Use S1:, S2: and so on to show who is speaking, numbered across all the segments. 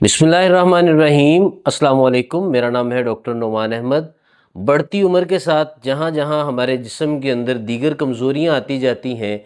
S1: बिस्मिल्लाहिर्रहमानिर्रहीम। अस्सलाम वालेकुम। मेरा नाम है डॉक्टर नुमान अहमद। बढ़ती उम्र के साथ जहाँ जहाँ हमारे जिस्म के अंदर दीगर कमज़ोरियाँ आती जाती हैं,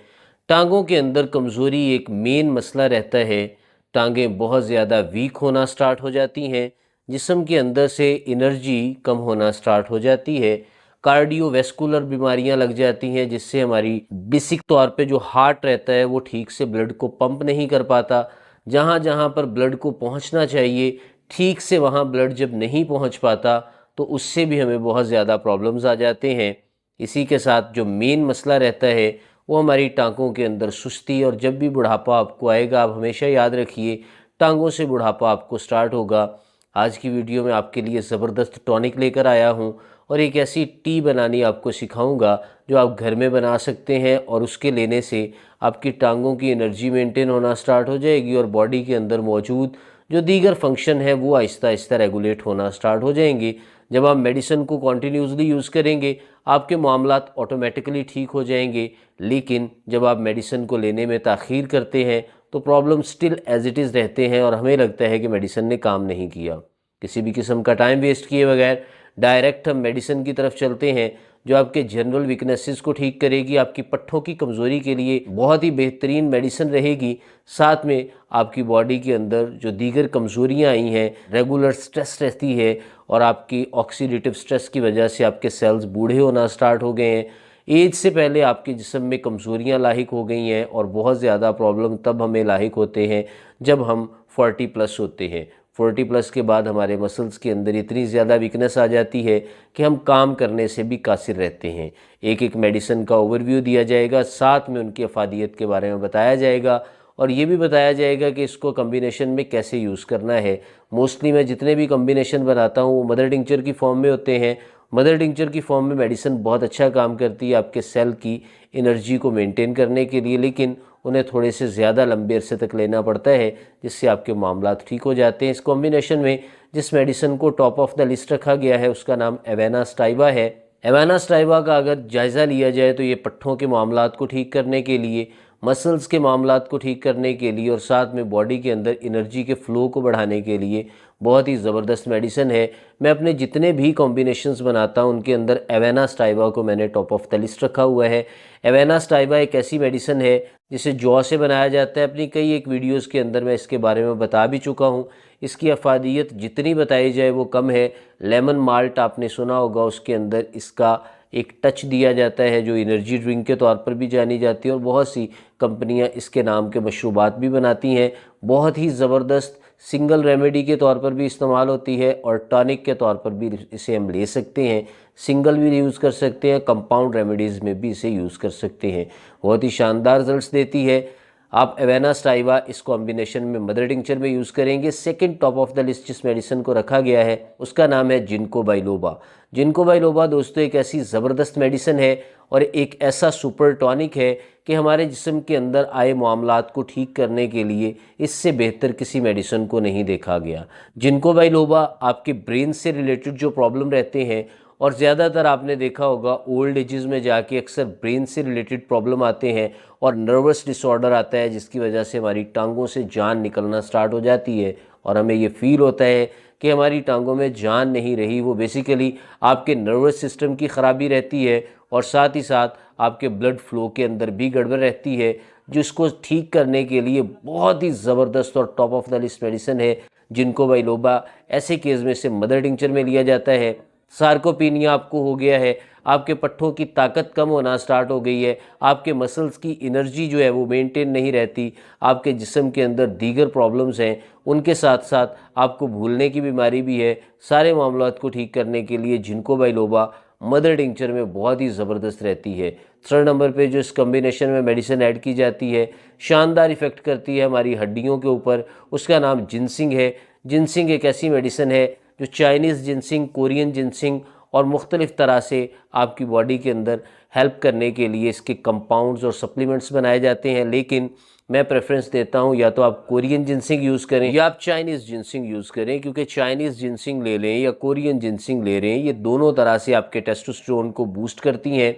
S1: टांगों के अंदर कमज़ोरी एक मेन मसला रहता है। टांगें बहुत ज़्यादा वीक होना स्टार्ट हो जाती हैं, जिस्म के अंदर से एनर्जी कम होना स्टार्ट हो जाती है, कार्डियोवैस्कुलर बीमारियां लग जाती हैं, जिससे हमारी बेसिक तौर पे जो हार्ट रहता है वो ठीक से ब्लड को पंप नहीं कर पाता। जहाँ जहाँ पर ब्लड को पहुँचना चाहिए ठीक से वहाँ ब्लड जब नहीं पहुँच पाता तो उससे भी हमें बहुत ज़्यादा प्रॉब्लम्स आ जाते हैं। इसी के साथ जो मेन मसला रहता है वो हमारी टांगों के अंदर सुस्ती। और जब भी बुढ़ापा आपको आएगा, आप हमेशा याद रखिए, टांगों से बुढ़ापा आपको स्टार्ट होगा। आज की वीडियो में आपके लिए ज़बरदस्त टॉनिक लेकर आया हूँ और एक ऐसी टी बनानी आपको सिखाऊंगा जो आप घर में बना सकते हैं, और उसके लेने से आपकी टांगों की एनर्जी मेंटेन होना स्टार्ट हो जाएगी और बॉडी के अंदर मौजूद जो दीगर फंक्शन है वो आहिस्ता आहिस्ता रेगुलेट होना स्टार्ट हो जाएंगे। जब आप मेडिसिन को कॉन्टीन्यूसली यूज़ करेंगे आपके मामलात ऑटोमेटिकली ठीक हो जाएंगे, लेकिन जब आप मेडिसिन को लेने में ताख़ीर करते हैं तो problem still as it is रहते हैं और हमें लगता है कि मेडिसिन ने काम नहीं किया। किसी भी किस्म का टाइम वेस्ट किए बगैर डायरेक्ट हम मेडिसिन की तरफ चलते हैं जो आपके जनरल वीकनेसेस को ठीक करेगी, आपकी पट्ठों की कमज़ोरी के लिए बहुत ही बेहतरीन मेडिसिन रहेगी। साथ में आपकी बॉडी के अंदर जो दीगर कमज़ोरियाँ आई हैं, रेगुलर स्ट्रेस रहती है और आपकी ऑक्सीडेटिव स्ट्रेस की वजह से आपके सेल्स बूढ़े होना स्टार्ट हो गए हैं, एज से पहले आपके जिस्म में कमज़ोरियाँ लाहिक हो गई हैं, और बहुत ज़्यादा प्रॉब्लम तब हमें लाहिक होते हैं जब हम 40+ होते हैं। 40+ के बाद हमारे मसल्स के अंदर इतनी ज़्यादा वीकनेस आ जाती है कि हम काम करने से भी कासिर रहते हैं। एक एक मेडिसिन का ओवरव्यू दिया जाएगा, साथ में उनकी अफादियत के बारे में बताया जाएगा और ये भी बताया जाएगा कि इसको कम्बिनेशन में कैसे यूज़ करना है। मोस्टली मैं जितने भी कम्बिनेशन बनाता हूँ वो मदर टिंचर की फॉर्म में होते हैं। मदर टिंचर की फॉर्म में मेडिसिन बहुत अच्छा काम करती है आपके सेल की एनर्जी को मेंटेन करने के लिए, लेकिन उन्हें थोड़े से ज़्यादा लंबे अरसे तक लेना पड़ता है, जिससे आपके मामलात ठीक हो जाते हैं। इस कॉम्बिनेशन में जिस मेडिसिन को टॉप ऑफ द लिस्ट रखा गया है उसका नाम एवेना स्टाइवा है। एवेना स्टाइवा का अगर जायज़ा लिया जाए तो ये पट्ठों के मामलात को ठीक करने के लिए, मसल्स के मामलात को ठीक करने के लिए और साथ में बॉडी के अंदर एनर्जी के फ़्लो को बढ़ाने के लिए बहुत ही ज़बरदस्त मेडिसिन है। मैं अपने जितने भी कॉम्बिनेशंस बनाता हूँ उनके अंदर एवेना स्टाइवा को मैंने टॉप ऑफ द लिस्ट रखा हुआ है। एवेना स्टाइवा एक ऐसी मेडिसिन है जिसे जौ से बनाया जाता है। अपनी कई एक वीडियोस के अंदर मैं इसके बारे में बता भी चुका हूँ। इसकी अफादियत जितनी बताई जाए वो कम है। लेमन माल्ट आपने सुना होगा, उसके अंदर इसका एक टच दिया जाता है जो एनर्जी ड्रिंक के तौर पर भी जानी जाती है, और बहुत सी कंपनियां इसके नाम के मशरूबात भी बनाती हैं। बहुत ही ज़बरदस्त सिंगल रेमेडी के तौर पर भी इस्तेमाल होती है और टॉनिक के तौर पर भी इसे हम ले सकते हैं। सिंगल भी यूज़ कर सकते हैं, कंपाउंड रेमेडीज़ में भी इसे यूज़ कर सकते हैं। बहुत ही शानदार रिजल्ट्स देती है। आप एवेना स्टाइवा इस कॉम्बिनेशन में मदर टिंचर में यूज़ करेंगे। Second top of the list जिस मेडिसिन को रखा गया है उसका नाम है जिनको बाइलोबा। जिनको बाइलोबा दोस्तों एक ऐसी ज़बरदस्त मेडिसिन है और एक ऐसा सुपर टॉनिक है कि हमारे जिस्म के अंदर आए मामलात को ठीक करने के लिए इससे बेहतर किसी मेडिसिन को नहीं देखा गया। जिनको बाइलोबा आपके ब्रेन से रिलेटेड जो प्रॉब्लम रहते हैं, और ज़्यादातर आपने देखा होगा ओल्ड एजेस में जाके अक्सर ब्रेन से रिलेटेड प्रॉब्लम आते हैं और नर्वस डिसऑर्डर आता है, जिसकी वजह से हमारी टांगों से जान निकलना स्टार्ट हो जाती है और हमें ये फील होता है कि हमारी टांगों में जान नहीं रही। वो बेसिकली आपके नर्वस सिस्टम की ख़राबी रहती है और साथ ही साथ आपके ब्लड फ्लो के अंदर भी गड़बड़ रहती है, जिसको ठीक करने के लिए बहुत ही ज़बरदस्त और top of the list medicine है जिनको बाइलोबा। ऐसे केस में से मदर टिंचर में लिया जाता है। सार्कोपीनिया आपको हो गया है, आपके पट्ठों की ताकत कम होना स्टार्ट हो गई है, आपके मसल्स की एनर्जी जो है वो मेंटेन नहीं रहती, आपके जिस्म के अंदर दीगर प्रॉब्लम्स हैं, उनके साथ साथ आपको भूलने की बीमारी भी है। सारे मामलात को ठीक करने के लिए जिनको बाइलोबा मदर टिंचर में बहुत ही ज़बरदस्त रहती है। थर्ड नंबर पे जो इस कम्बिनेशन में मेडिसिन ऐड की जाती है, शानदार इफ़ेक्ट करती है हमारी हड्डियों के ऊपर, उसका नाम जिनसिंग है। जिनसिंग एक ऐसी मेडिसिन है जो चाइनीज़ जिनसिंग, कोरियन जिनसिंग और मुख्तलिफ़ तरह से आपकी बॉडी के अंदर हेल्प करने के लिए इसके कंपाउंड्स और सप्लीमेंट्स बनाए जाते हैं, लेकिन मैं प्रेफरेंस देता हूं या तो आप कोरियन जिनसिंग यूज़ करें या आप चाइनीज़ जिनसिंग यूज़ करें, क्योंकि चाइनीज़ जिनसिंग ले लें या कोरियन जिनसिंग ले लें, ये दोनों तरह से आपके टेस्टोस्टेरोन को बूस्ट करती हैं,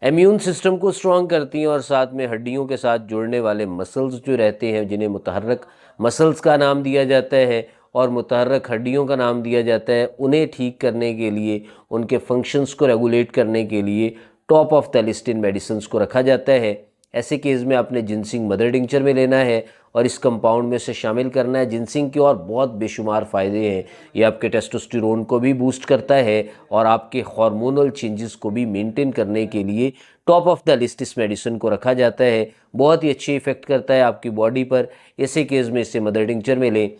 S1: इम्यून सिस्टम को स्ट्रॉन्ग करती हैं और साथ में हड्डियों के साथ जुड़ने वाले मसल्स जो रहते हैं जिन्हें मुतहर्रक मसल्स का नाम दिया जाता है, और मुतहर्रक हड्डियों का नाम दिया जाता है, उन्हें ठीक करने के लिए, उनके फंक्शंस को रेगुलेट करने के लिए top of the list in medicines को रखा जाता है। ऐसे केस में आपने जिनसिंग मदर टिंचर में लेना है और इस कंपाउंड में से शामिल करना है। जिनसिंग के और बहुत बेशुमार फ़ायदे हैं। ये आपके टेस्टोस्टेरोन को भी बूस्ट करता है और आपके हार्मोनल चेंजेस को भी मेंटेन करने के लिए टॉप ऑफ द लिस्ट इस मेडिसिन को रखा जाता है। बहुत ही अच्छे इफेक्ट करता है आपकी बॉडी पर। ऐसे केस में इसे मदर टिंचर में लें।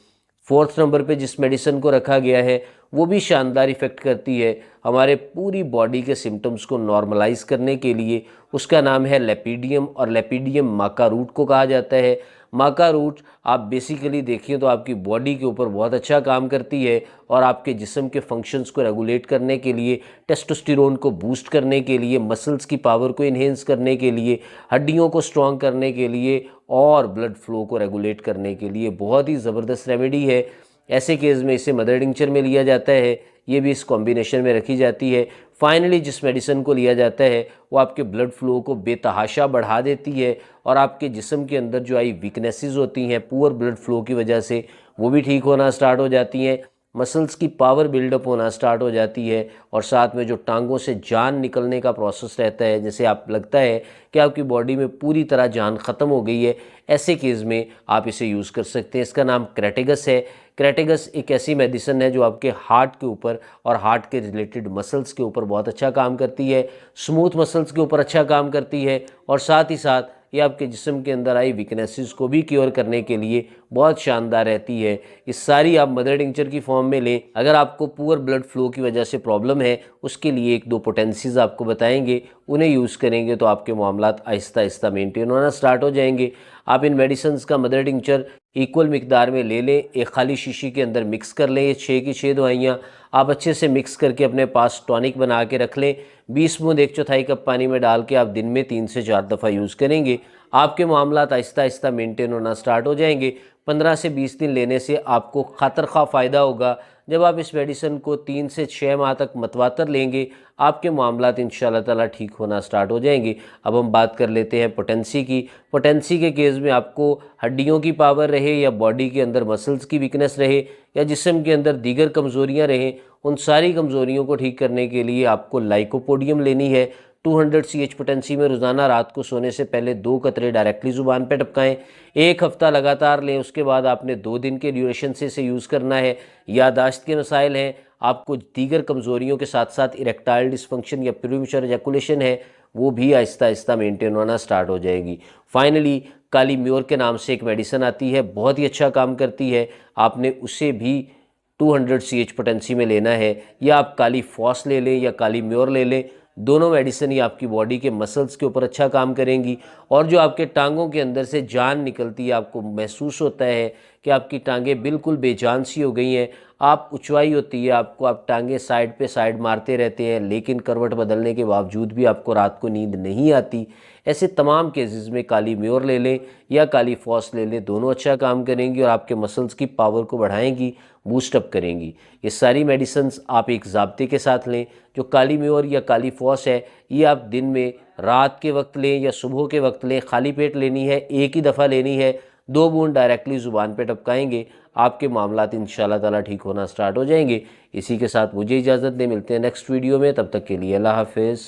S1: फोर्थ नंबर पे जिस मेडिसिन को रखा गया है वो भी शानदार इफ़ेक्ट करती है हमारे पूरी बॉडी के सिम्टम्स को नॉर्मलाइज करने के लिए। उसका नाम है लेपिडियम और लेपिडियम माका रूट को कहा जाता है। माका रूट आप बेसिकली देखिए तो आपकी बॉडी के ऊपर बहुत अच्छा काम करती है और आपके जिस्म के फंक्शंस को रेगुलेट करने के लिए, टेस्टोस्टेरोन को बूस्ट करने के लिए, मसल्स की पावर को इन्हेंस करने के लिए, हड्डियों को स्ट्रॉन्ग करने के लिए और ब्लड फ्लो को रेगुलेट करने के लिए बहुत ही ज़बरदस्त रेमेडी है। ऐसे केस में इसे मदर टिंचर में लिया जाता है, ये भी इस कॉम्बिनेशन में रखी जाती है। फाइनली जिस मेडिसिन को लिया जाता है वो आपके ब्लड फ्लो को बेतहाशा बढ़ा देती है और आपके जिस्म के अंदर जो आई वीकनेसेस होती हैं पुअर ब्लड फ्लो की वजह से, वो भी ठीक होना स्टार्ट हो जाती हैं। मसल्स की पावर बिल्डअप होना स्टार्ट हो जाती है और साथ में जो टांगों से जान निकलने का प्रोसेस रहता है, जैसे आप लगता है कि आपकी बॉडी में पूरी तरह जान ख़त्म हो गई है, ऐसे केस में आप इसे यूज़ कर सकते हैं। इसका नाम क्रेटेगस है। क्रेटेगस एक ऐसी मेडिसिन है जो आपके हार्ट के ऊपर और हार्ट के रिलेटेड मसल्स के ऊपर बहुत अच्छा काम करती है, स्मूथ मसल्स के ऊपर अच्छा काम करती है और साथ ही साथ ये आपके जिस्म के अंदर आई वीकनेसेस को भी क्योर करने के लिए बहुत शानदार रहती है। इस सारी आप मदर टिंचर की फॉर्म में लें। अगर आपको पुअर ब्लड फ्लो की वजह से प्रॉब्लम है, उसके लिए एक दो पोटेंसीज आपको बताएंगे, उन्हें यूज़ करेंगे तो आपके मामलात आहिस्ता आहिस्ता मेंटेन होना स्टार्ट हो जाएंगे। आप इन मेडिसिन का मदर टिंचर इक्वल मिकदार में ले लें, एक खाली शीशी के अंदर मिक्स कर लें। ये 6 की 6 दवाइयाँ आप अच्छे से मिक्स करके अपने पास टॉनिक बना के रख लें। 20 बूंद 1/4 कप पानी में डाल के आप दिन में 3 से 4 दफ़ा यूज़ करेंगे, आपके मामलात आहिस्ता आहिस्ता मेंटेन होना स्टार्ट हो जाएंगे। 15 से 20 दिन लेने से आपको खातर खा फ़ायदा होगा। जब आप इस मेडिसिन को 3 से 6 माह तक मतवातर लेंगे, आपके मामलात इंशाल्लाह ताला ठीक होना स्टार्ट हो जाएंगे। अब हम बात कर लेते हैं पोटेंसी की। पोटेंसी के केस में आपको हड्डियों की पावर रहे या बॉडी के अंदर मसल्स की वीकनेस रहे या जिस्म के अंदर दीगर कमज़ोरियाँ रहें, उन सारी कमज़ोरियों को ठीक करने के लिए आपको लाइकोपोडियम लेनी है। 200 CH पोटेंसी में रोज़ाना रात को सोने से पहले 2 कतरे डायरेक्टली ज़ुबान पे टपकाएं। 1 हफ़्ता लगातार लें, उसके बाद आपने 2 दिन के ड्यूरेशन से इसे यूज़ करना है। यादाश्त के मसाइल हैं, आपको दीगर कमज़ोरियों के साथ साथ इरेक्टाइल डिसफंक्शन या प्रीमेच्योर एजैकुलेशन है, वो भी आहिस्ता आहिस्ता मेंटेन होना स्टार्ट हो जाएगी। फाइनली काली म्योर के नाम से एक मेडिसिन आती है, बहुत ही अच्छा काम करती है, आपने उसे भी 200 CH पोटेंसी में लेना है। या आप काली फॉस ले लें या काली म्योर ले लें, दोनों मेडिसिन ही आपकी बॉडी के मसल्स के ऊपर अच्छा काम करेंगी। और जो आपके टांगों के अंदर से जान निकलती है, आपको महसूस होता है कि आपकी टांगें बिल्कुल बेजान सी हो गई हैं, आप उचवाई होती है आपको, आप टांगें साइड पे साइड मारते रहते हैं लेकिन करवट बदलने के बावजूद भी आपको रात को नींद नहीं आती, ऐसे तमाम केसेस में काली म्योर ले लें या काली फॉस ले लें, दोनों अच्छा काम करेंगी और आपके मसल्स की पावर को बढ़ाएंगी, बूस्टअप करेंगी। ये सारी मेडिसिन्स आप एक ज़ाब्ते के साथ लें। जो काली म्योर या काली फॉस है, ये आप दिन में रात के वक्त लें या सुबह के वक्त लें, खाली पेट लेनी है, एक ही दफ़ा लेनी है, 2 बूंद डायरेक्टली ज़ुबान पे टपकाएंगे, आपके मामलात इंशाल्लाह ताला ठीक होना स्टार्ट हो जाएंगे। इसी के साथ मुझे इजाज़त दें, मिलते हैं नेक्स्ट वीडियो में, तब तक के लिए अल्लाह हाफ़िज़।